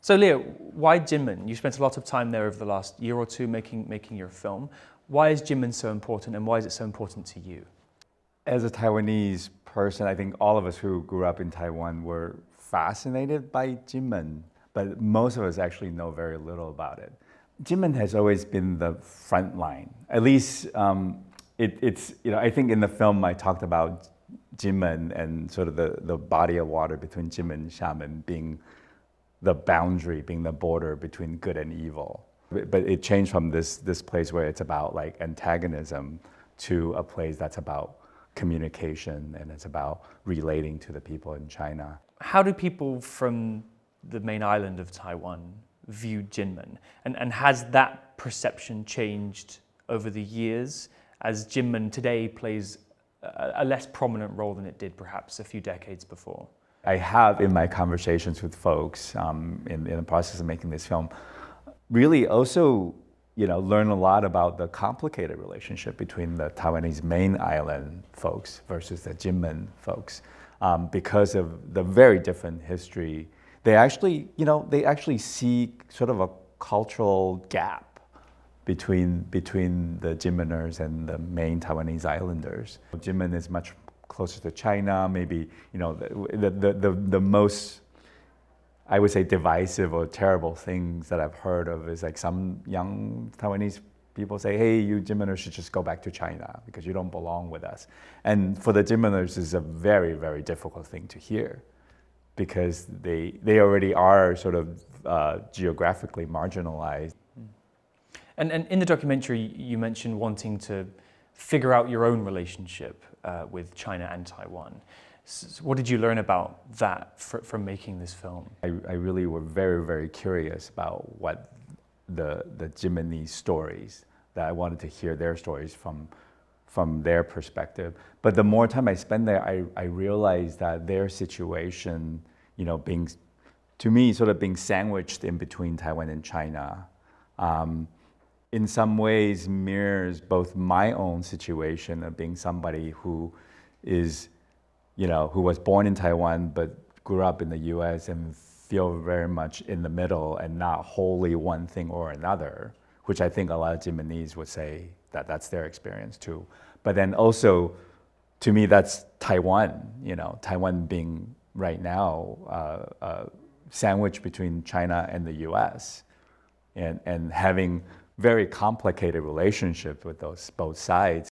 So Leo, why Kinmen? You spent a lot of time there over the last year or two making your film. Why is Kinmen so important, and why is it so important to you? As a Taiwanese person, I think all of us who grew up in Taiwan were fascinated by Kinmen, but most of us actually know very little about it. Kinmen has always been the front line. At least it's, I think in the film I talked about Kinmen and sort of the body of water between Kinmen and Xiamen being the boundary, being the border between good and evil. But it changed from this place where it's about like antagonism to a place that's about communication and it's about relating to the people in China. How do people from the main island of Taiwan view Kinmen? And has that perception changed over the years as Kinmen today plays a less prominent role than it did perhaps a few decades before? I have in my conversations with folks in the process of making this film, really also learn a lot about the complicated relationship between the Taiwanese main island folks versus the Kinmen folks. Because of the very different history, they actually see sort of a cultural gap between the Kinmeners and the main Taiwanese islanders. Kinmen is much closer to China, maybe the most, I would say, divisive or terrible things that I've heard of is like some young Taiwanese people say, hey, you Kinmeners should just go back to China because you don't belong with us. And for the Kinmeners, it's a very, very difficult thing to hear because they already are sort of geographically marginalized. And in the documentary, you mentioned wanting to figure out your own relationship with China and Taiwan. So what did you learn about that from making this film? I really were very, very curious about what the Kinmenese stories, that I wanted to hear their stories from their perspective. But the more time I spent there, I realized that their situation, being, to me, sort of being sandwiched in between Taiwan and China, in some ways mirrors both my own situation of being somebody who is, who was born in Taiwan but grew up in the US and feel very much in the middle and not wholly one thing or another, which I think a lot of Kinmenese would say that that's their experience too. But then also, to me, that's Taiwan, Taiwan being right now sandwiched between China and the US and having very complicated relationship with those both sides.